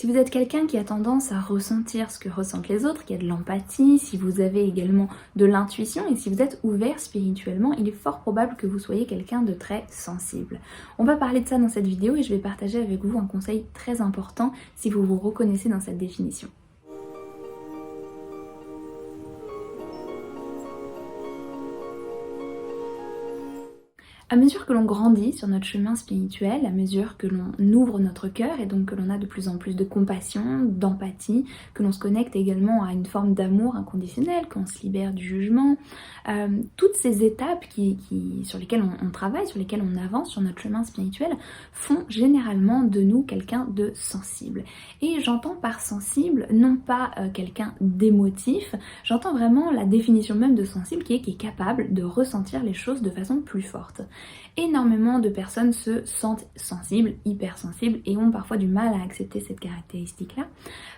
Si vous êtes quelqu'un qui a tendance à ressentir ce que ressentent les autres, qui a de l'empathie, si vous avez également de l'intuition et si vous êtes ouvert spirituellement, il est fort probable que vous soyez quelqu'un de très sensible. On va parler de ça dans cette vidéo et je vais partager avec vous un conseil très important si vous vous reconnaissez dans cette définition. À mesure que l'on grandit sur notre chemin spirituel, à mesure que l'on ouvre notre cœur et donc que l'on a de plus en plus de compassion, d'empathie, que l'on se connecte également à une forme d'amour inconditionnel, qu'on se libère du jugement, toutes ces étapes sur lesquelles on travaille, sur lesquelles on avance sur notre chemin spirituel, font généralement de nous quelqu'un de sensible. Et j'entends par sensible non pas quelqu'un d'émotif, j'entends vraiment la définition même de sensible qui est capable de ressentir les choses de façon plus forte. Énormément de personnes se sentent sensibles, hypersensibles et ont parfois du mal à accepter cette caractéristique-là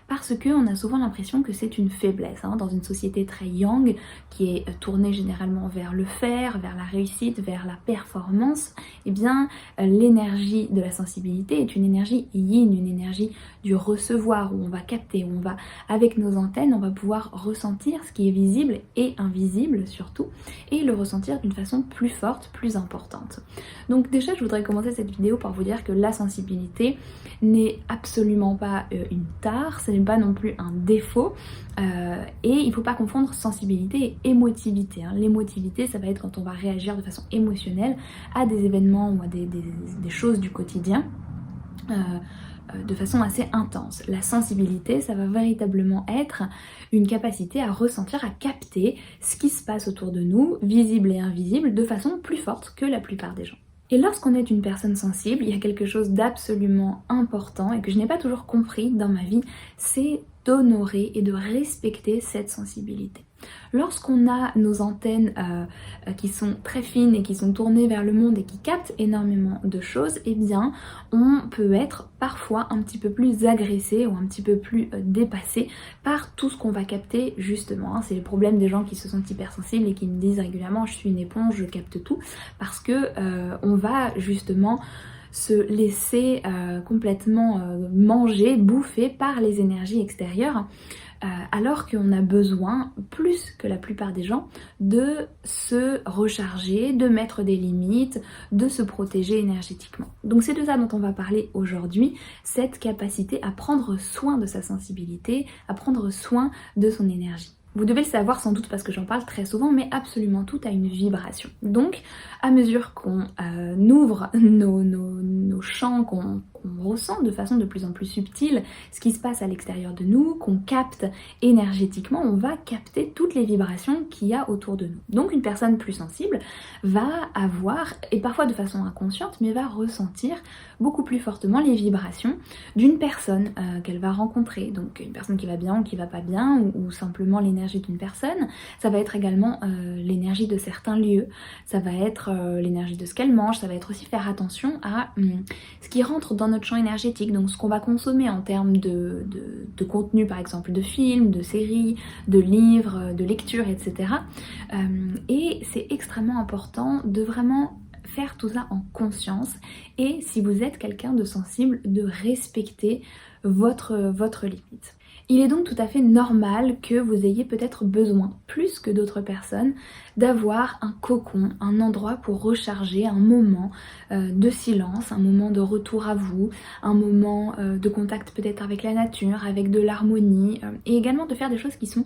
parce qu'on a souvent l'impression que c'est une faiblesse. Dans une société très yang qui est tournée généralement vers le faire, vers la réussite, vers la performance, eh bien l'énergie de la sensibilité est une énergie yin, une énergie du recevoir où on va capter, où on va, avec nos antennes, on va pouvoir ressentir ce qui est visible et invisible surtout et le ressentir d'une façon plus forte, plus importante. Donc déjà je voudrais commencer cette vidéo par vous dire que la sensibilité n'est absolument pas une tare, ce n'est pas non plus un défaut et il ne faut pas confondre sensibilité et émotivité. L'émotivité ça va être quand on va réagir de façon émotionnelle à des événements ou à des choses du quotidien de façon assez intense. La sensibilité, ça va véritablement être une capacité à ressentir, à capter ce qui se passe autour de nous, visible et invisible, de façon plus forte que la plupart des gens. Et lorsqu'on est une personne sensible, il y a quelque chose d'absolument important et que je n'ai pas toujours compris dans ma vie, c'est d'honorer et de respecter cette sensibilité. Lorsqu'on a nos antennes qui sont très fines et qui sont tournées vers le monde et qui captent énormément de choses, eh bien on peut être parfois un petit peu plus agressé ou un petit peu plus dépassé par tout ce qu'on va capter justement. C'est le problème des gens qui se sentent hypersensibles et qui me disent régulièrement je suis une éponge, je capte tout, parce que on va justement se laisser complètement manger, bouffer par les énergies extérieures alors qu'on a besoin, plus que la plupart des gens, de se recharger, de mettre des limites, de se protéger énergétiquement. Donc c'est de ça dont on va parler aujourd'hui, cette capacité à prendre soin de sa sensibilité, à prendre soin de son énergie. Vous devez le savoir sans doute parce que j'en parle très souvent, mais absolument tout a une vibration. Donc, à mesure qu'on ouvre nos champs, qu'on ressent de façon de plus en plus subtile ce qui se passe à l'extérieur de nous, qu'on capte énergétiquement, on va capter toutes les vibrations qu'il y a autour de nous. Donc, une personne plus sensible va avoir, et parfois de façon inconsciente, mais va ressentir beaucoup plus fortement les vibrations d'une personne qu'elle va rencontrer. Donc, une personne qui va bien ou qui va pas bien, ou simplement l'énergie d'une personne. Ça va être également l'énergie de certains lieux, ça va être l'énergie de ce qu'elle mange, ça va être aussi faire attention à ce qui rentre dans notre champ énergétique, donc ce qu'on va consommer en termes de contenu, par exemple de films, de séries, de livres, de lectures, etc. Et c'est extrêmement important de vraiment faire tout ça en conscience et si vous êtes quelqu'un de sensible, de respecter votre limite. Il est donc tout à fait normal que vous ayez peut-être besoin, plus que d'autres personnes, d'avoir un cocon, un endroit pour recharger, un moment de silence, un moment de retour à vous, un moment de contact peut-être avec la nature, avec de l'harmonie, et également de faire des choses qui sont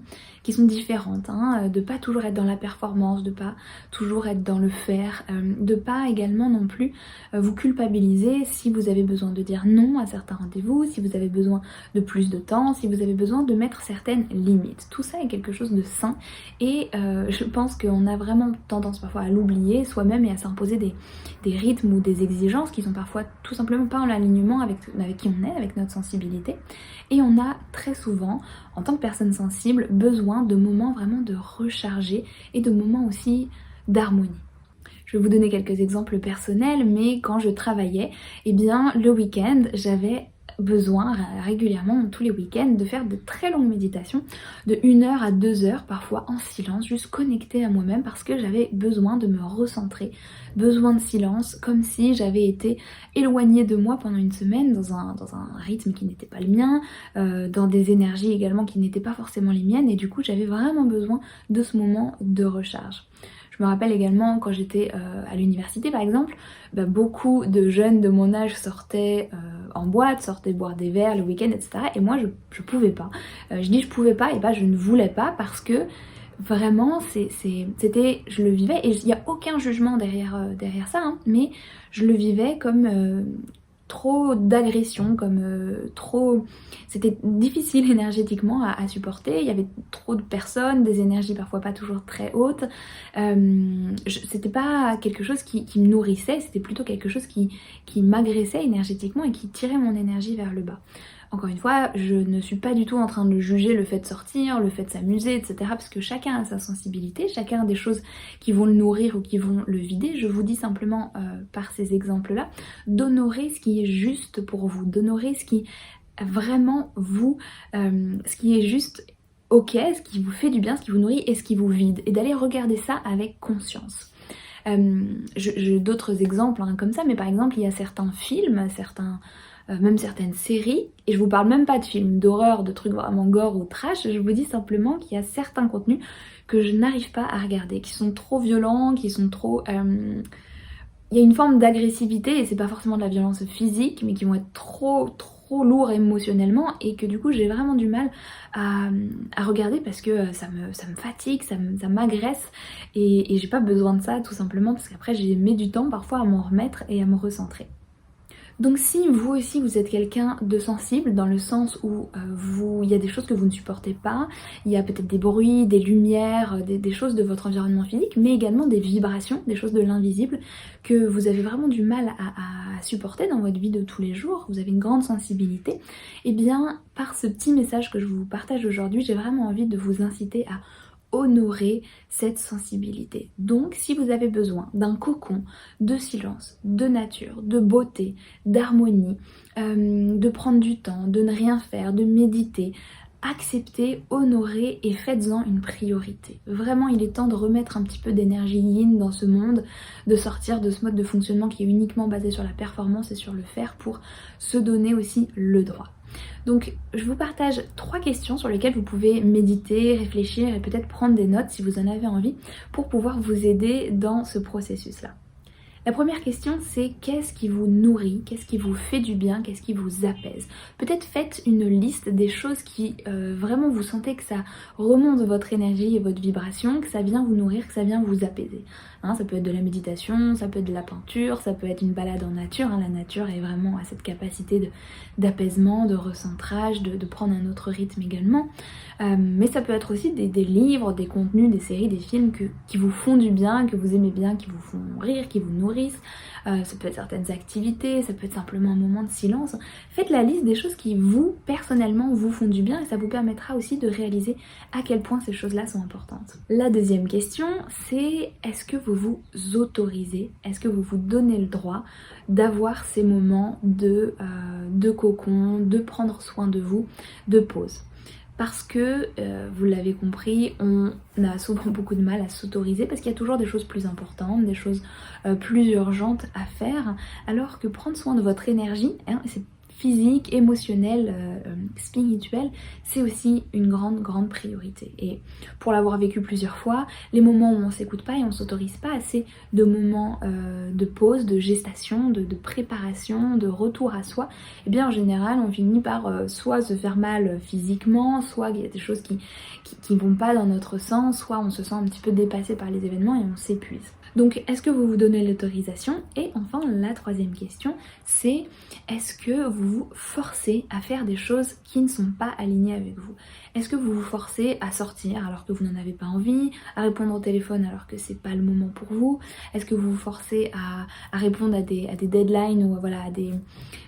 différentes, de pas toujours être dans la performance, de pas toujours être dans le faire, de pas également non plus vous culpabiliser si vous avez besoin de dire non à certains rendez-vous, si vous avez besoin de plus de temps, si vous avez besoin de mettre certaines limites. Tout ça est quelque chose de sain et je pense qu'on a vraiment tendance parfois à l'oublier soi-même et à s'imposer des rythmes ou des exigences qui sont parfois tout simplement pas en alignement avec qui on est, avec notre sensibilité. Et on a très souvent, en tant que personne sensible, besoin de moments vraiment de recharger et de moments aussi d'harmonie. Je vais vous donner quelques exemples personnels, mais quand je travaillais, eh bien le week-end, j'avais besoin régulièrement, tous les week-ends, de faire de très longues méditations, de 1 heure à 2 heures parfois en silence, juste connectée à moi-même parce que j'avais besoin de me recentrer, besoin de silence, comme si j'avais été éloignée de moi pendant une semaine dans un rythme qui n'était pas le mien, dans des énergies également qui n'étaient pas forcément les miennes, et du coup j'avais vraiment besoin de ce moment de recharge. Je me rappelle également quand j'étais à l'université par exemple, beaucoup de jeunes de mon âge sortaient en boîte, sortaient boire des verres le week-end, etc. Et moi je pouvais pas. Je dis je pouvais pas et pas je ne voulais pas parce que vraiment c'était, je le vivais, et il n'y a aucun jugement derrière ça, hein, mais je le vivais comme trop d'agression, comme trop... C'était difficile énergétiquement à supporter, il y avait trop de personnes, des énergies parfois pas toujours très hautes. C'était pas quelque chose qui me nourrissait, c'était plutôt quelque chose qui m'agressait énergétiquement et qui tirait mon énergie vers le bas. Encore une fois, je ne suis pas du tout en train de juger le fait de sortir, le fait de s'amuser, etc. Parce que chacun a sa sensibilité, chacun a des choses qui vont le nourrir ou qui vont le vider. Je vous dis simplement par ces exemples-là, d'honorer ce qui est juste pour vous, d'honorer ce qui vraiment vous, ce qui est juste ok, ce qui vous fait du bien, ce qui vous nourrit et ce qui vous vide. Et d'aller regarder ça avec conscience. J'ai d'autres exemples comme ça, mais par exemple il y a certains films, même certaines séries, et je vous parle même pas de films d'horreur, de trucs vraiment gore ou trash, je vous dis simplement qu'il y a certains contenus que je n'arrive pas à regarder, qui sont trop violents, qui sont trop... Il y a une forme d'agressivité, et c'est pas forcément de la violence physique, mais qui vont être trop lourds émotionnellement, et que du coup j'ai vraiment du mal à regarder parce que ça me fatigue, ça m'agresse, et j'ai pas besoin de ça tout simplement parce qu'après j'ai mis du temps parfois à m'en remettre et à me recentrer. Donc si vous aussi vous êtes quelqu'un de sensible, dans le sens où il y a des choses que vous ne supportez pas, il y a peut-être des bruits, des lumières, des choses de votre environnement physique, mais également des vibrations, des choses de l'invisible que vous avez vraiment du mal à supporter dans votre vie de tous les jours, vous avez une grande sensibilité, et bien par ce petit message que je vous partage aujourd'hui, j'ai vraiment envie de vous inciter à honorer cette sensibilité. Donc si vous avez besoin d'un cocon de silence, de nature, de beauté, d'harmonie, de prendre du temps, de ne rien faire, de méditer, acceptez, honorez et faites-en une priorité. Vraiment, il est temps de remettre un petit peu d'énergie yin dans ce monde, de sortir de ce mode de fonctionnement qui est uniquement basé sur la performance et sur le faire pour se donner aussi le droit. Donc je vous partage 3 questions sur lesquelles vous pouvez méditer, réfléchir et peut-être prendre des notes si vous en avez envie pour pouvoir vous aider dans ce processus-là. La première question, c'est qu'est-ce qui vous nourrit, qu'est-ce qui vous fait du bien, qu'est-ce qui vous apaise. Peut-être faites une liste des choses qui vraiment vous sentez que ça remonte votre énergie et votre vibration, que ça vient vous nourrir, que ça vient vous apaiser. Ça peut être de la méditation, ça peut être de la peinture, ça peut être une balade en nature. La nature est vraiment à cette capacité d'apaisement, de recentrage, de prendre un autre rythme également. Mais ça peut être aussi des livres, des contenus, des séries, des films qui vous font du bien, que vous aimez bien, qui vous font rire, qui vous nourrissent. Ça peut être certaines activités, ça peut être simplement un moment de silence. Faites la liste des choses qui vous, personnellement, vous font du bien, et ça vous permettra aussi de réaliser à quel point ces choses-là sont importantes. La deuxième question, c'est est-ce que vous vous autorisez, est-ce que vous vous donnez le droit d'avoir ces moments de cocon, de prendre soin de vous, de pause. Parce que, vous l'avez compris, on a souvent beaucoup de mal à s'autoriser parce qu'il y a toujours des choses plus importantes, des choses plus urgentes à faire, alors que prendre soin de votre énergie, c'est physique, émotionnel, spirituel, c'est aussi une grande priorité. Et pour l'avoir vécu plusieurs fois, les moments où on s'écoute pas et on s'autorise pas assez de moments de pause, de gestation, de préparation, de retour à soi, et bien en général on finit par soit se faire mal physiquement, soit il y a des choses qui vont pas dans notre sens, soit on se sent un petit peu dépassé par les événements et on s'épuise. Donc est-ce que vous vous donnez l'autorisation? Et enfin la troisième question, c'est est-ce que vous vous forcez à faire des choses qui ne sont pas alignées avec vous? Est-ce que vous vous forcez à sortir alors que vous n'en avez pas envie, à répondre au téléphone alors que c'est pas le moment pour vous? Est-ce que vous vous forcez à répondre à des deadlines ou voilà,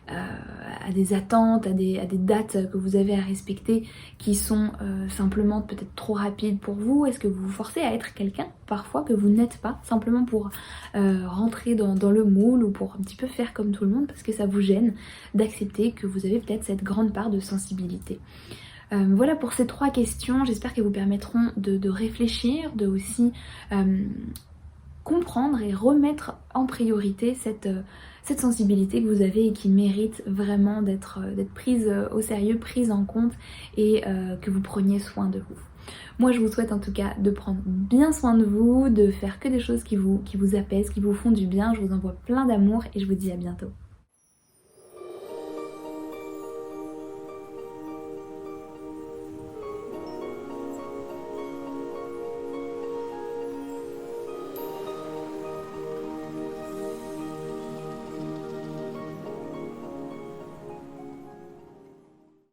à des attentes, à des dates que vous avez à respecter qui sont simplement peut-être trop rapides pour vous? Est-ce que vous vous forcez à être quelqu'un parfois que vous n'êtes pas, simplement pour rentrer dans le moule ou pour un petit peu faire comme tout le monde parce que ça vous gêne d'accepter que vous avez peut-être cette grande part de sensibilité? Voilà pour ces 3 questions, j'espère qu'elles vous permettront de réfléchir, de aussi comprendre et remettre en priorité cette sensibilité que vous avez et qui mérite vraiment d'être prise au sérieux, prise en compte et que vous preniez soin de vous. Moi je vous souhaite en tout cas de prendre bien soin de vous, de faire que des choses qui vous apaisent, qui vous font du bien. Je vous envoie plein d'amour et je vous dis à bientôt.